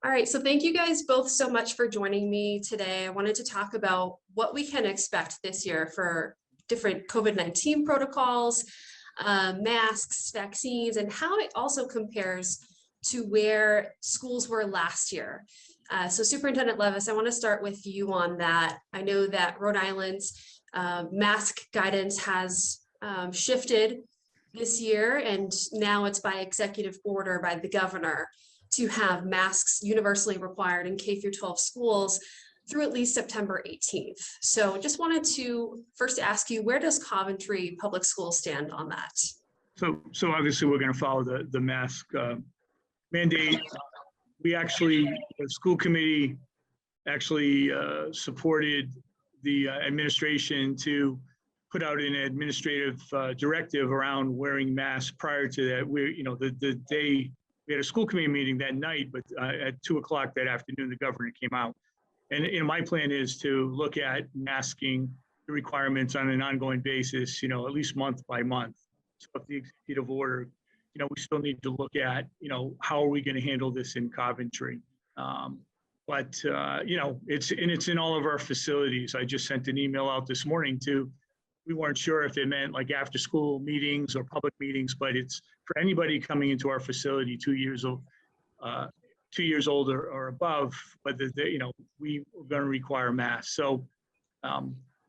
All right, so thank you guys both so much for joining me today. I wanted to talk about what we can expect this year for different COVID-19 protocols, masks, vaccines, and how it also compares to where schools were last year. So Superintendent Levis, I want to start with you on that. I know that Rhode Island's mask guidance has shifted this year, and now it's by executive order by the governor to have masks universally required in K through 12 schools through at least September 18th. So just wanted to first ask you, where does Coventry Public Schools stand on that? So obviously we're going to follow the mask mandate. We actually, the school committee actually supported the administration to put out an administrative directive around wearing masks prior to that. The day we had a school committee meeting that night, but at 2 o'clock that afternoon, the governor came out. And my plan is to look at masking the requirements on an ongoing basis, at least month by month. So if the executive order, we still need to look at, how are we going to handle this in Coventry? It's in all of our facilities. I just sent an email out this morning we weren't sure if it meant like after school meetings or public meetings, but it's for anybody coming into our facility 2 years old, 2 years old or above, whether we are going to require masks. So,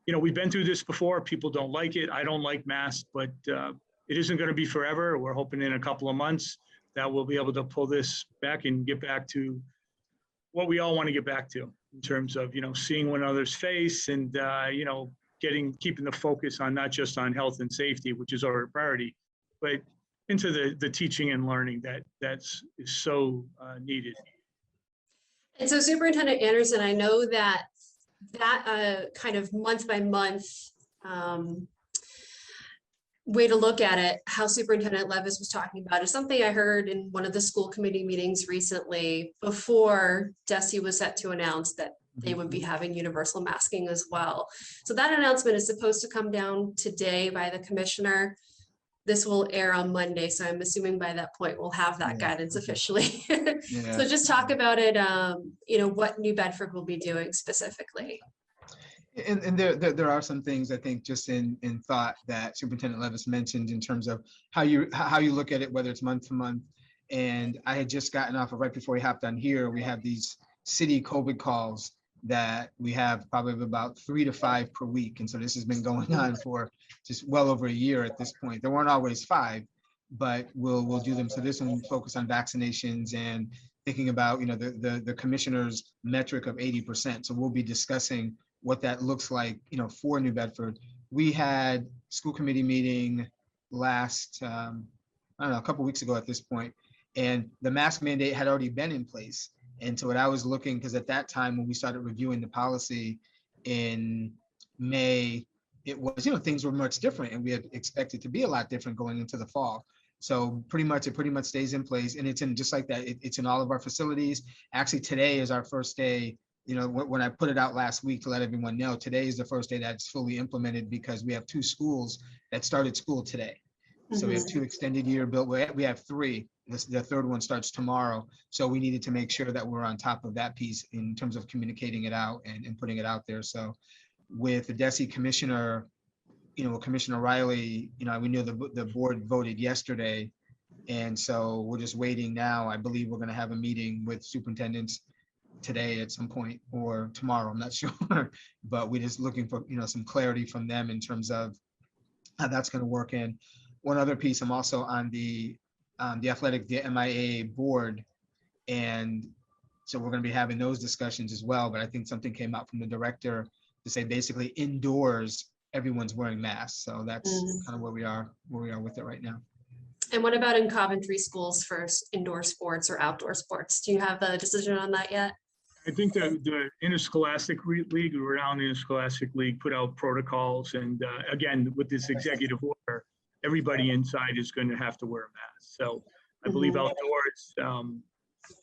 we've been through this before. People don't like it. I don't like masks, but it isn't going to be forever. We're hoping in a couple of months that we'll be able to pull this back and get back to what we all want to get back to in terms of, seeing one another's face and, keeping the focus on not just on health and safety, which is our priority, but into the teaching and learning is so needed. And so Superintendent Anderson, I know that kind of month by month way to look at it, how Superintendent Levis was talking about, is something I heard in one of the school committee meetings recently before DESE was set to announce that they would be having universal masking as well. So that announcement is supposed to come down today by the commissioner. This will air on Monday, so I'm assuming by that point we'll have that guidance officially. So just talk about it, what New Bedford will be doing specifically. And there are some things I think just in thought that Superintendent Levis mentioned in terms of how you look at it, whether it's month to month. And I had just gotten off of right before we hopped on here, we have these city COVID calls that we have probably about 3 to 5 per week. And so this has been going on for just well over a year at this point. There weren't always 5, but we'll do them. So this one will focus on vaccinations and thinking about, the commissioner's metric of 80%. So we'll be discussing what that looks like, for New Bedford. We had school committee meeting last, a couple weeks ago at this point, and the mask mandate had already been in place. And so what I was looking, because at that time when we started reviewing the policy in May, it was, things were much different, and we had expected to be a lot different going into the fall. So it pretty much stays in place, and it's in just like that. It's in all of our facilities. Actually, today is our first day. When I put it out last week to let everyone know, today is the first day that's fully implemented because we have 2 schools that started school today. So we have 2 extended year built. We have 3. The third one starts tomorrow. So we needed to make sure that we're on top of that piece in terms of communicating it out and putting it out there. So with the DESE commissioner, Commissioner Riley, we knew the board voted yesterday. And so we're just waiting now. I believe we're going to have a meeting with superintendents today at some point or tomorrow. I'm not sure, but we're just looking for, some clarity from them in terms of how that's going to work. And one other piece, I'm also on the MIA board. And so we're going to be having those discussions as well. But I think something came out from the director to say basically indoors, everyone's wearing masks. So that's kind of where we are with it right now. And what about in Coventry schools for indoor sports or outdoor sports? Do you have a decision on that yet? I think the Interscholastic League, the Rhode Island Interscholastic League, put out protocols. And again, with this executive order, everybody inside is going to have to wear a mask. So I believe outdoors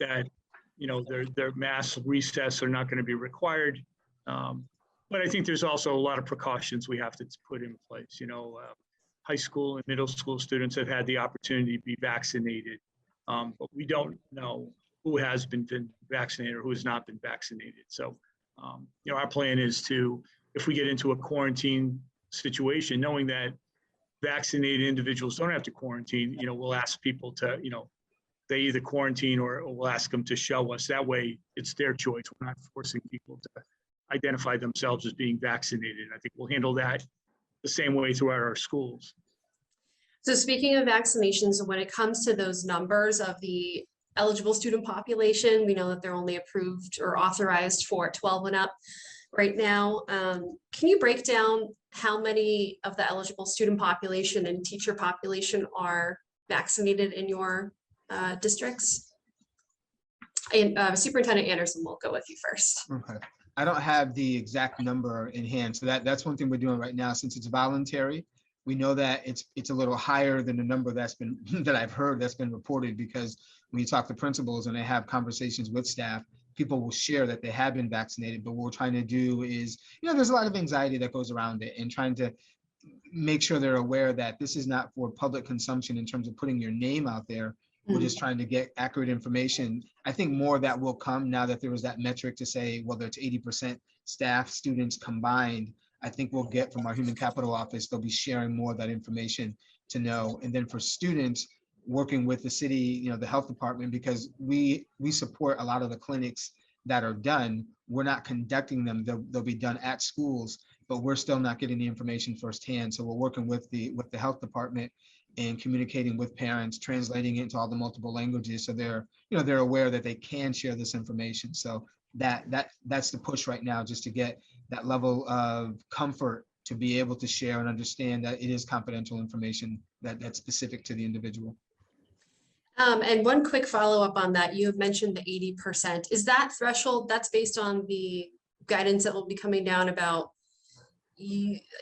that, their mask recess are not going to be required. But I think there's also a lot of precautions we have to put in place. High school and middle school students have had the opportunity to be vaccinated, but we don't know who has been vaccinated or who has not been vaccinated. So, our plan is to, if we get into a quarantine situation, knowing that vaccinated individuals don't have to quarantine, we'll ask people to, they either quarantine or we'll ask them to show us. That way it's their choice. We're not forcing people to identify themselves as being vaccinated. I think we'll handle that the same way throughout our schools. So speaking of vaccinations, when it comes to those numbers of the eligible student population, we know that they're only approved or authorized for 12 and up right now. Can you break down how many of the eligible student population and teacher population are vaccinated in your districts? And Superintendent Anderson, will go with you first. Okay. I don't have the exact number in hand. So that's one thing we're doing right now. Since it's voluntary, we know that it's a little higher than the number that's been that I've heard that's been reported, because when you talk to principals and they have conversations with staff, people will share that they have been vaccinated. But what we're trying to do is, there's a lot of anxiety that goes around it, and trying to make sure they're aware that this is not for public consumption in terms of putting your name out there. We're just trying to get accurate information. I think more of that will come now that there was that metric to say, whether it's 80% staff, students combined. I think we'll get from our human capital office, they'll be sharing more of that information to know. And then for students, working with the city, the health department, because we support a lot of the clinics that are done. We're not conducting them. They'll be done at schools, but we're still not getting the information firsthand. So we're working with the health department and communicating with parents, translating it into all the multiple languages, so they're aware that they can share this information. So that's the push right now, just to get that level of comfort to be able to share and understand that it is confidential information that's specific to the individual. And one quick follow-up on that, you have mentioned the 80%. Is that threshold, that's based on the guidance that will be coming down about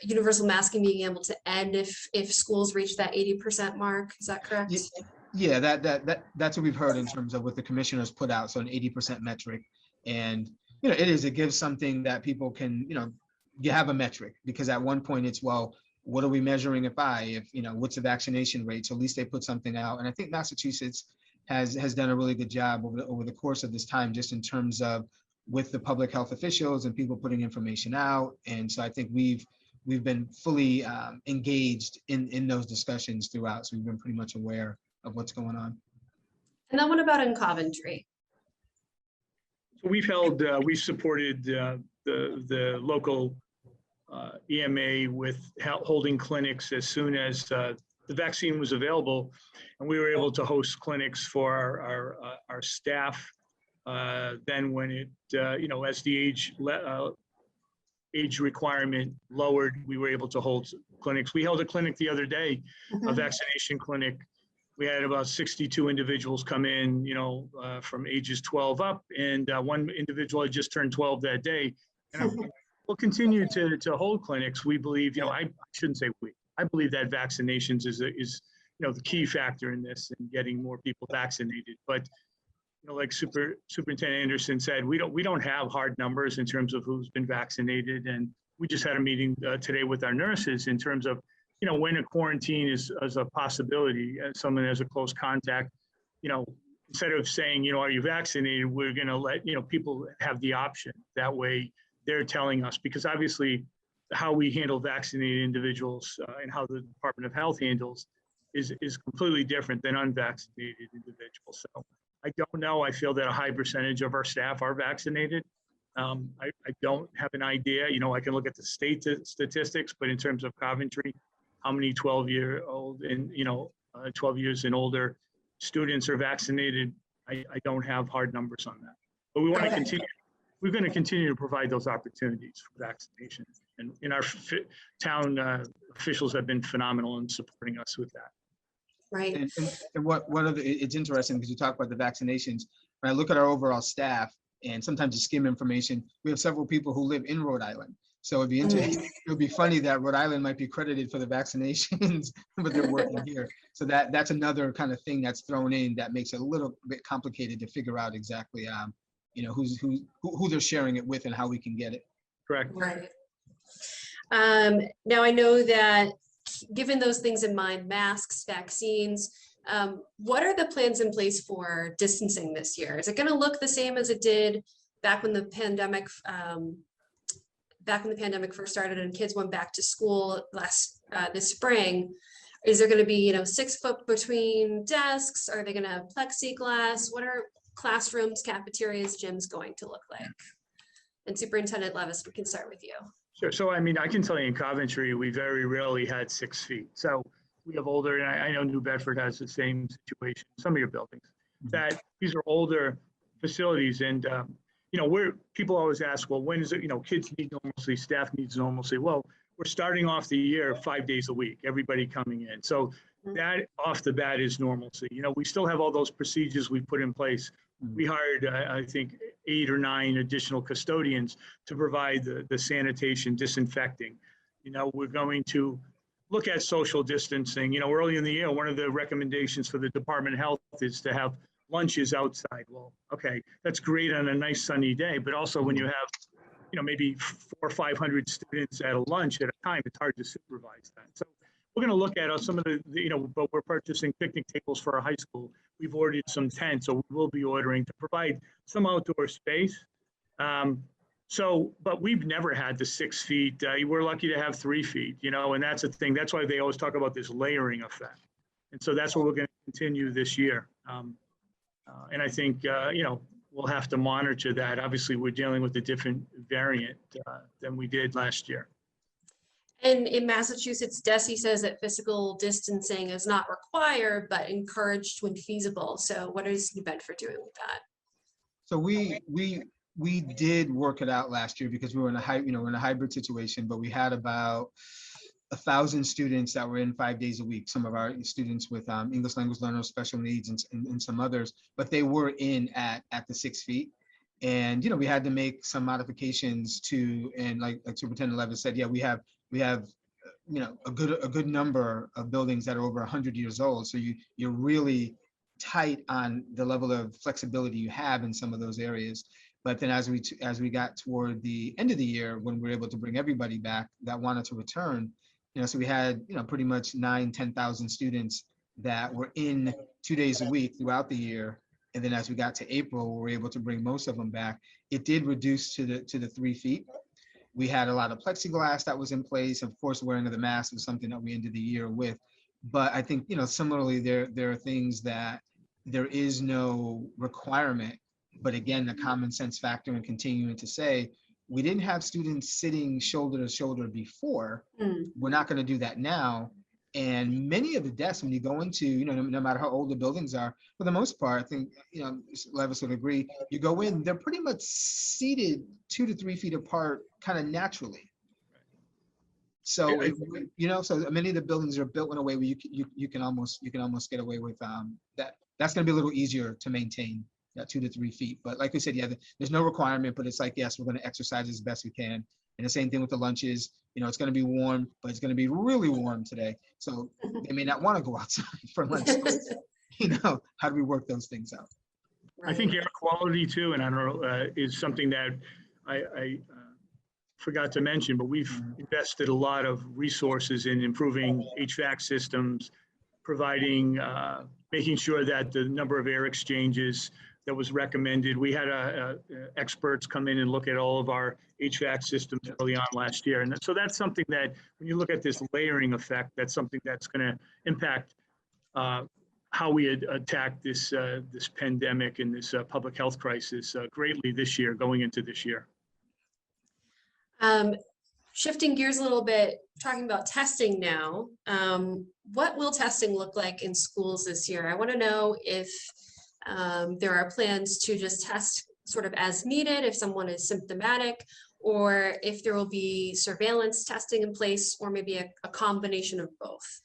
universal masking being able to end if schools reach that 80% mark? Is that correct? Yeah, that's what we've heard in terms of what the commissioners put out. So an 80% metric, and it gives something that people can, you have a metric, because at one point it's, well, what are we measuring it by? What's the vaccination rate? So at least they put something out. And I think Massachusetts has done a really good job over the course of this time, just in terms of with the public health officials and people putting information out. And so I think we've been fully engaged in those discussions throughout. So we've been pretty much aware of what's going on. And then what about in Coventry? So we've supported the local EMA with holding clinics as soon as the vaccine was available, and we were able to host clinics for our staff. Then when it, as the age requirement lowered, we were able to hold clinics. We held a clinic the other day, a vaccination clinic. We had about 62 individuals come in, from ages 12 up, and one individual had just turned 12 that day. And we'll continue to hold clinics. We believe, I shouldn't say we, I believe that vaccinations is the key factor in this and getting more people vaccinated. But like Superintendent Anderson said, we don't have hard numbers in terms of who's been vaccinated. And we just had a meeting today with our nurses in terms of, when a quarantine is a possibility, someone has a close contact, instead of saying, are you vaccinated, we're going to let, people have the option. That way they're telling us, because obviously how we handle vaccinated individuals and how the Department of Health handles is completely different than unvaccinated individuals. So I don't know. I feel that a high percentage of our staff are vaccinated. I don't have an idea. I can look at the state statistics, but in terms of Coventry, how many 12-year-old and 12 years and older students are vaccinated, I don't have hard numbers on that. But we want to continue. We're going to continue to provide those opportunities for vaccination, and our town officials have been phenomenal in supporting us with that. Right. And what it's interesting because you talk about the vaccinations. When I look at our overall staff, and sometimes you skim information, we have several people who live in Rhode Island. So it'd be interesting. It would be funny that Rhode Island might be credited for the vaccinations, but they're working here. So that's another kind of thing that's thrown in that makes it a little bit complicated to figure out exactly, who they're sharing it with and how we can get it. Correct. Right. Now I know that given those things in mind, masks, vaccines, What are the plans in place for distancing this year? Is it going to look the same as it did back when the pandemic first started and kids went back to school this spring? Is there going to be 6 foot between desks? Are they going to have plexiglass? What are classrooms, cafeterias, gyms going to look like? And Superintendent Levis, we can start with you. Sure. So, I mean, I can tell you in Coventry, we very rarely had 6 feet. So we have older, and I know New Bedford has the same situation, some of your buildings, that these are older facilities. And, people always ask, well, when is it, kids need normalcy, staff needs normalcy. Well, we're starting off the year 5 days a week, everybody coming in. So that off the bat is normalcy. We still have all those procedures we put in place. We hired, I think, 8 or 9 additional custodians to provide the sanitation, disinfecting. We're going to look at social distancing. Early in the year, one of the recommendations for the Department of Health is to have lunches outside. Well, okay, that's great on a nice sunny day, but also when you have, maybe 400 or 500 students at a lunch at a time, it's hard to supervise that. So we're going to look at some of but we're purchasing picnic tables for our high school. We've ordered some tents, so we will be ordering to provide some outdoor space. But we've never had the 6 feet. We're lucky to have 3 feet, and that's a thing. That's why they always talk about this layering effect. And so that's what we're going to continue this year. And I think, we'll have to monitor that. Obviously, we're dealing with a different variant than we did last year. And in Massachusetts, DESE says that physical distancing is not required, but encouraged when feasible. So what is New Bedford doing with that? So we did work it out last year because we were in a hybrid situation, but we had about 1,000 students that were in 5 days a week. Some of our students with English language learners, special needs, and some others, but they were in at the 6 feet. And we had to make some modifications and like Superintendent Levis said, yeah, we have a good number of buildings that are over 100 years old. So you're really tight on the level of flexibility you have in some of those areas. But then as we got toward the end of the year, when we were able to bring everybody back that wanted to return, so we had pretty much 9,000-10,000 students that were in 2 days a week throughout the year. And then as we got to April, we were able to bring most of them back. It did reduce to the 3 feet. We had a lot of plexiglass that was in place. Of course, wearing of the mask was something that we ended the year with. But I think, similarly, there are things that there is no requirement. But again, the common sense factor in continuing to say, we didn't have students sitting shoulder to shoulder before. We're not going to do that now. And many of the desks, when you go into, no matter how old the buildings are, for the most part, I think, Levis would agree, you go in, they're pretty much seated 2 to 3 feet apart kind of naturally. So, so many of the buildings are built in a way where you can almost get away with that. That's going to be a little easier to maintain, that 2 to 3 feet. But like we said, yeah, there's no requirement, but it's like, yes, we're going to exercise as best we can. And the same thing with the lunches. It's going to be warm, but it's going to be really warm today. So they may not want to go outside for lunch. How do we work those things out? I think air quality too, and I don't know, is something that I forgot to mention, but we've invested a lot of resources in improving HVAC systems, providing, making sure that the number of air exchanges that was recommended. We had experts come in and look at all of our HVAC systems early on last year. And so that's something that when you look at this layering effect, that's something that's going to impact how we attack this pandemic and this public health crisis greatly this year, going into this year. Shifting gears a little bit, talking about testing now, what will testing look like in schools this year? I want to know if there are plans to just test sort of as needed if someone is symptomatic, or if there will be surveillance testing in place, or maybe a combination of both.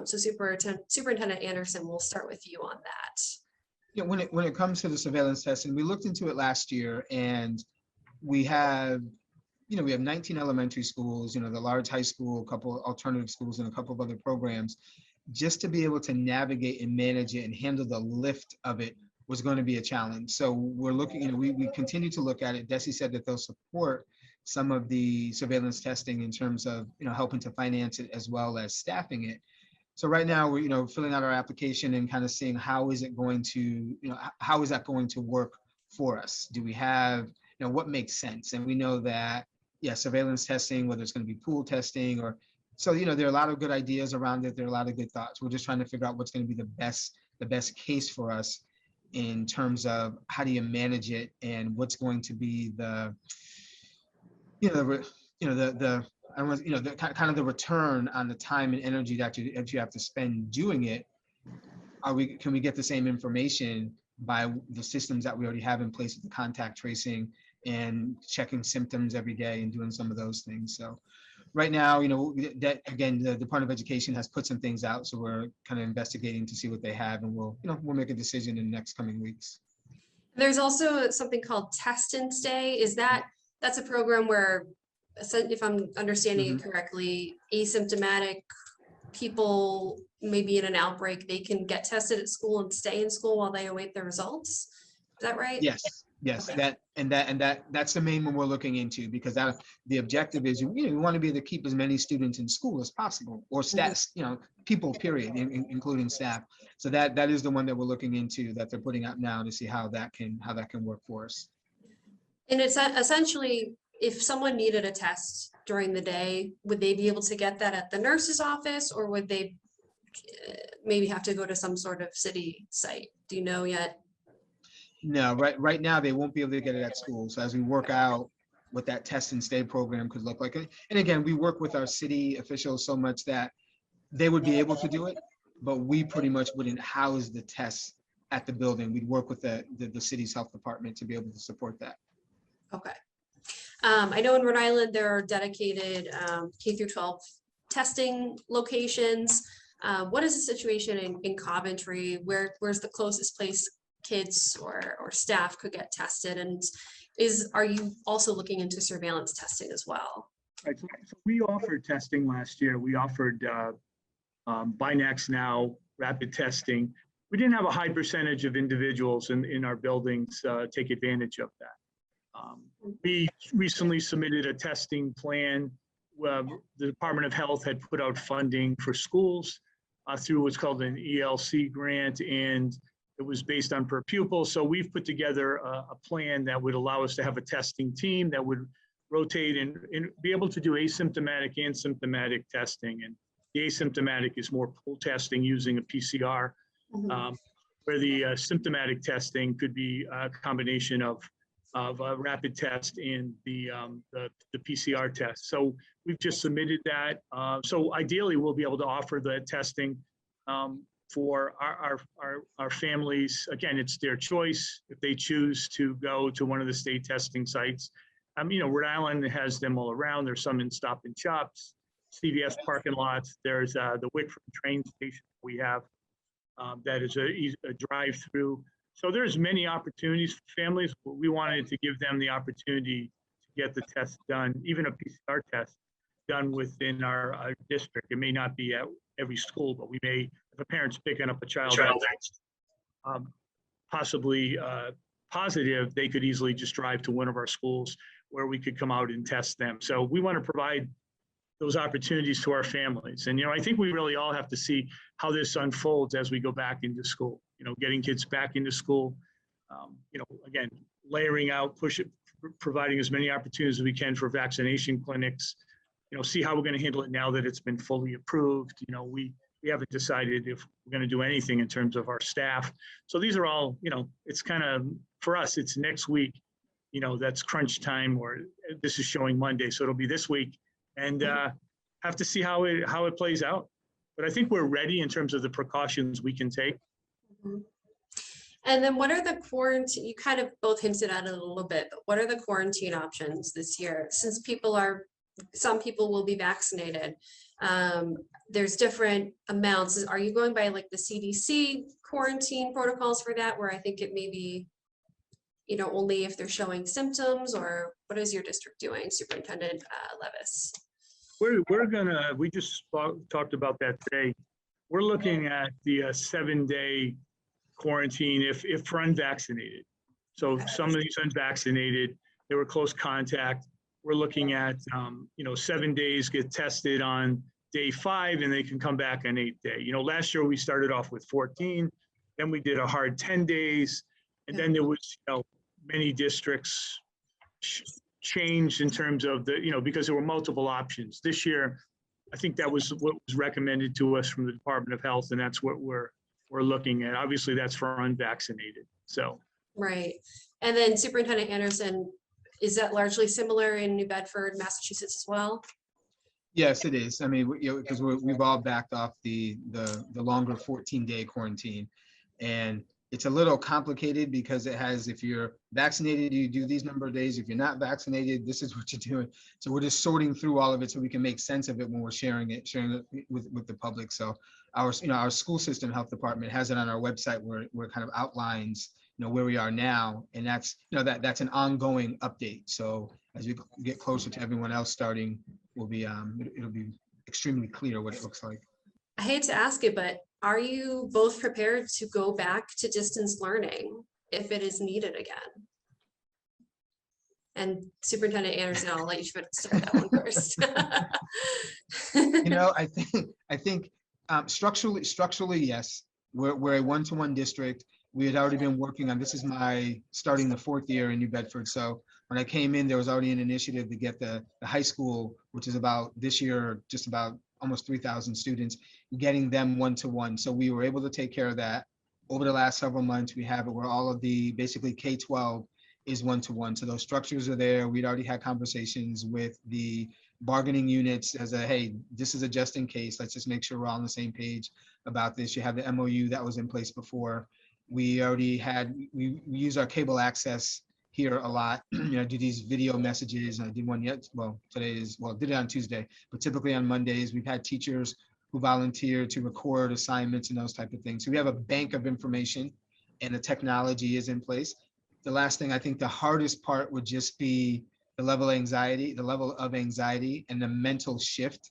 So Superintendent Anderson, we'll start with you on that. When it comes to the surveillance testing, we looked into it last year, and we have 19 elementary schools, the large high school, a couple alternative schools, and a couple of other programs. Just to be able to navigate and manage it and handle the lift of it was going to be a challenge. So we're looking, we continue to look at it. DESE said that they'll support some of the surveillance testing in terms of, helping to finance it as well as staffing it. So right now we're, filling out our application and kind of seeing how is it going to, how is that going to work for us? Do we have, what makes sense? And we know that, yeah, surveillance testing, whether it's going to be pool testing or, so, there are a lot of good ideas around it. There are a lot of good thoughts. We're just trying to figure out what's going to be the best case for us in terms of how do you manage it and what's going to be the, I was, the kind of the return on the time and energy that you have to spend doing it. Can we get the same information by the systems that we already have in place with the contact tracing and checking symptoms every day and doing some of those things? So right now, that again, the Department of Education has put some things out, so we're kind of investigating to see what they have, and we'll make a decision in the next coming weeks. There's also something called Test and Stay. That's a program where, if I'm understanding it correctly, asymptomatic people maybe in an outbreak, they can get tested at school and stay in school while they await their results. Is that right? Yes. Okay. That's the main one we're looking into, because the objective is, we want to be able to keep as many students in school as possible, or staff, people, period, including staff. So that is the one that we're looking into, that they're putting out now, to see how that can work for us. And it's essentially, if someone needed a test during the day, would they be able to get that at the nurse's office, or would they maybe have to go to some sort of city site? Do you know yet? No, right now they won't be able to get it at school. So as we work out what that test and stay program could look like, and again, we work with our city officials so much that they would be able to do it, but we pretty much wouldn't house the tests at the building. We'd work with the city's health department to be able to support that. Okay. I know in Rhode Island there are dedicated K through 12 testing locations. What is the situation in Coventry? Where's the closest place kids or staff could get tested? And are you also looking into surveillance testing as well? Right, so we offered testing last year. We offered Binax Now rapid testing. We didn't have a high percentage of individuals in our buildings take advantage of that. We recently submitted a testing plan. The Department of Health had put out funding for schools through what's called an ELC grant, and it was based on per pupil. So we've put together a plan that would allow us to have a testing team that would rotate and be able to do asymptomatic and symptomatic testing. And the asymptomatic is more pool testing using a PCR, where the symptomatic testing could be a combination of a rapid test and the PCR test. So we've just submitted that. So ideally, we'll be able to offer the testing for our families. Again, it's their choice if they choose to go to one of the state testing sites. Rhode Island has them all around. There's some in Stop and Shops, CVS parking lots. There's the Wickford train station we have that is a drive-through. So there's many opportunities for families. We wanted to give them the opportunity to get the test done, even a PCR test done within our district. It may not be at every school, but we may, if a parent's picking up a child that's possibly positive, they could easily just drive to one of our schools where we could come out and test them. So we want to provide those opportunities to our families. And, I think we really all have to see how this unfolds as we go back into school, getting kids back into school, again, layering out, providing as many opportunities as we can for vaccination clinics, see how we're going to handle it now that it's been fully approved. We haven't decided if we're going to do anything in terms of our staff. So these are all, it's kind of, for us, it's next week, that's crunch time, or this is showing Monday. So it'll be this week, and have to see how it plays out. But I think we're ready in terms of the precautions we can take. And then what are the quarantine, you kind of both hinted at it a little bit, but what are the quarantine options this year? Since some people will be vaccinated, there's different amounts. Are you going by like the CDC quarantine protocols for that, where I think it may be, only if they're showing symptoms, or what is your district doing, Superintendent Levis? We just talked about that today. We're looking at the 7-day quarantine if for unvaccinated. So if somebody's unvaccinated, they were close contact, we're looking at 7 days, get tested on day 5 and they can come back on 8th day. You know, last year we started off with 14, then we did a hard 10 days, and then there was, you know, many districts changed in terms of the, you know, because there were multiple options. This year, I think that was what was recommended to us from the Department of Health, and that's what we're looking at. Obviously, that's for unvaccinated. So. Right. And then Superintendent Anderson, is that largely similar in New Bedford, Massachusetts as well? Yes, it is. I mean, because we've all backed off the longer 14-day quarantine, and it's a little complicated because it has, if you're vaccinated, you do these number of days. If you're not vaccinated, this is what you're doing. So we're just sorting through all of it so we can make sense of it when we're sharing it with the public. So our school system health department has it on our website where it kind of outlines, you know, where we are now, and that's, you know, that's an ongoing update. So as we get closer to everyone else starting, will be it'll be extremely clear what it looks like. I hate to ask it, but are you both prepared to go back to distance learning if it is needed again? And Superintendent Anderson, I'll let you start that one first. You know, I think structurally, yes. We're a one-to-one district. We had already been working on, this is my starting the 4th year in New Bedford. So when I came in, there was already an initiative to get the high school, which is about this year, just about almost 3,000 students, getting them one-to-one. So we were able to take care of that. Over the last several months, we have it where all of the basically K-12 is one-to-one. So those structures are there. We'd already had conversations with the bargaining units as a, hey, this is a just in case. Let's just make sure we're all on the same page about this. You have the MOU that was in place before. We already had, we use our cable access here a lot, you know, do these video messages. I did one yet, well, did it on Tuesday, but typically on Mondays, we've had teachers who volunteer to record assignments and those type of things. So we have a bank of information and the technology is in place. The last thing, I think the hardest part would just be the level of anxiety and the mental shift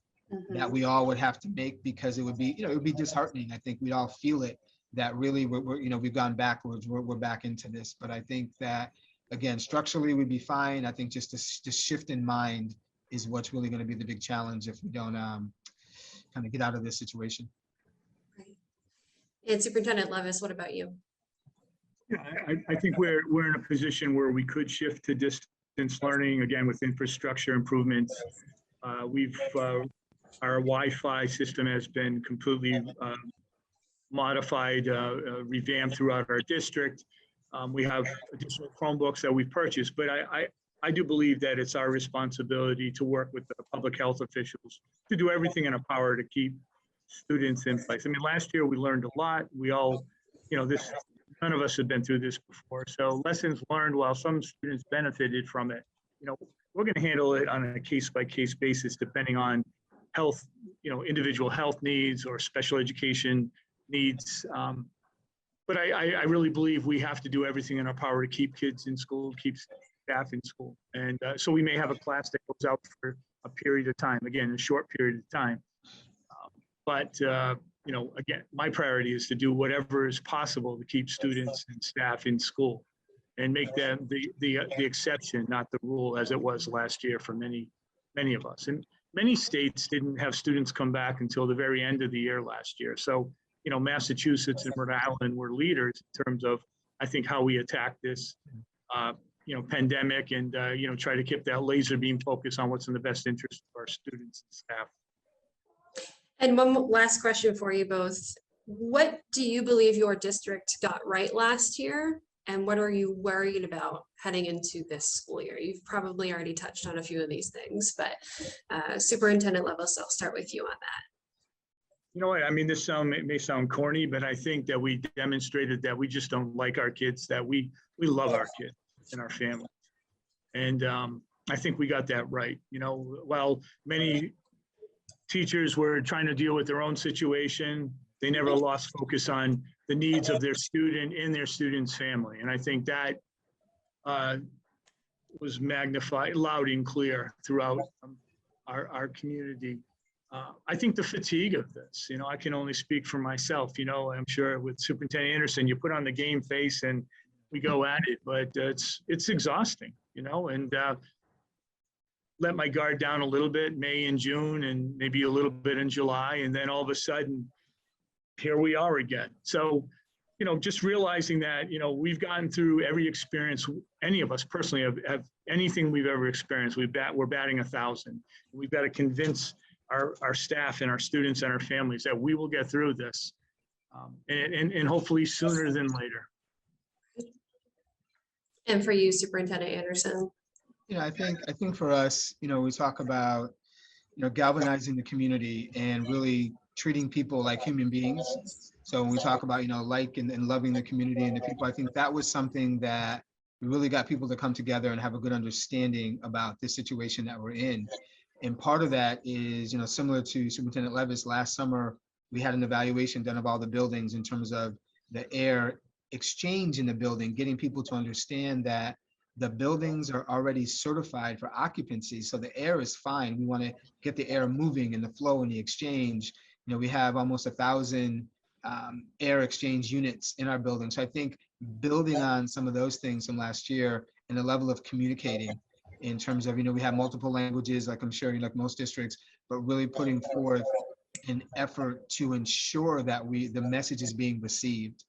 that we all would have to make, because it would be, you know, it would be disheartening. I think we'd all feel it, that really we're you know, we've gone backwards, we're back into this. But I think that, again, structurally we'd be fine. I think just this shift in mind is what's really going to be the big challenge if we don't kind of get out of this situation. Right. And Superintendent Levis, what about you? Yeah, I think we're in a position where we could shift to distance learning, again, with infrastructure improvements. Our Wi-Fi system has been completely modified, revamped throughout our district. We have additional Chromebooks that we've purchased, but I do believe that it's our responsibility to work with the public health officials to do everything in our power to keep students in place. I mean, last year we learned a lot. We all, you know, none of us have been through this before. So lessons learned, while some students benefited from it, you know, we're going to handle it on a case-by-case basis, depending on health, you know, individual health needs or special education needs. But I really believe we have to do everything in our power to keep kids in school, keep staff in school. And so we may have a class that goes out for a period of time, again, a short period of time. But you know, again, my priority is to do whatever is possible to keep students and staff in school and make them the exception, not the rule, as it was last year for many of us. And many states didn't have students come back until the very end of the year last year. So, you know, Massachusetts and Rhode Island were leaders in terms of, I think, how we attack this, you know, pandemic, and you know, try to keep that laser beam focus on what's in the best interest of our students and staff. And one last question for you both. What do you believe your district got right last year? And what are you worried about heading into this school year? You've probably already touched on a few of these things, but Superintendent Levis, I'll start with you on that. You know what, I mean, this may sound corny, but I think that we demonstrated that we just don't like our kids, that we love our kids and our families. And I think we got that right. You know, while many teachers were trying to deal with their own situation, they never lost focus on the needs of their student and their student's family. And I think that was magnified loud and clear throughout our community. I think the fatigue of this, you know, I can only speak for myself. You know, I'm sure with Superintendent Anderson, you put on the game face and we go at it, but it's exhausting, you know, and let my guard down a little bit, May and June, and maybe a little bit in July. And then all of a sudden, here we are again. So, just realizing that, we've gotten through every experience, any of us personally have anything we've ever experienced. We're batting 1,000. We've got to convince our staff and our students and our families that we will get through this, and hopefully sooner than later. And for you, Superintendent Anderson? I think for us, we talk about, galvanizing the community and really treating people like human beings. So when we talk about, and loving the community and the people, I think that was something that we really got people to come together and have a good understanding about this situation that we're in. And part of that is, similar to Superintendent Levis, last summer, we had an evaluation done of all the buildings in terms of the air exchange in the building, getting people to understand that the buildings are already certified for occupancy. So the air is fine. We want to get the air moving and the flow and the exchange. We have almost 1,000 air exchange units in our building. So I think building on some of those things from last year and the level of communicating in terms of, we have multiple languages, like I'm sure, like most districts, but really putting forth an effort to ensure that the message is being received,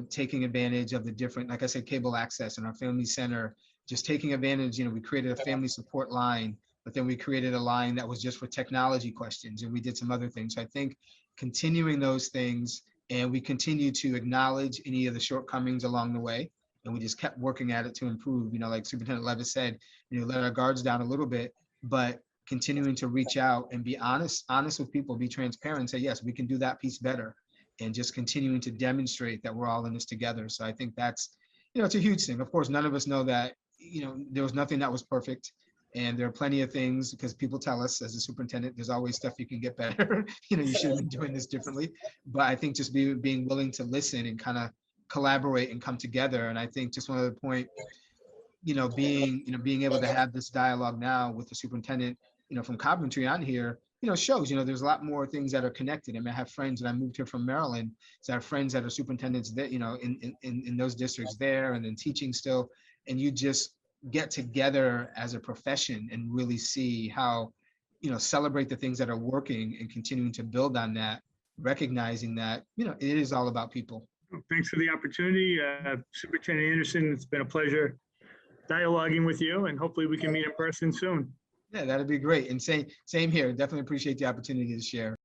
taking advantage of the different, like I said, cable access and our family center, just taking advantage, we created a family support line, but then we created a line that was just for technology questions, and we did some other things. So I think continuing those things, and we continue to acknowledge any of the shortcomings along the way, and we just kept working at it to improve, like Superintendent Levis said, let our guards down a little bit, but continuing to reach out and be honest with people, be transparent, say, yes, we can do that piece better, and just continuing to demonstrate that we're all in this together. So I think that's, it's a huge thing. Of course, none of us know that, there was nothing that was perfect. And there are plenty of things, because people tell us as a superintendent, there's always stuff you can get better. You should have been doing this differently. But I think just being willing to listen and kind of collaborate and come together. And I think just one other point, being able to have this dialogue now with the superintendent, from Coventry on here, shows, there's a lot more things that are connected. I mean, I have friends, and I moved here from Maryland, so I have friends that are superintendents that, in those districts there, and then teaching still, and you just get together as a profession and really see how, celebrate the things that are working and continuing to build on that, recognizing that, it is all about people. Thanks for the opportunity. Superintendent Anderson, it's been a pleasure dialoguing with you, and hopefully we can meet in person soon. Yeah, that'd be great. And same here. Definitely appreciate the opportunity to share.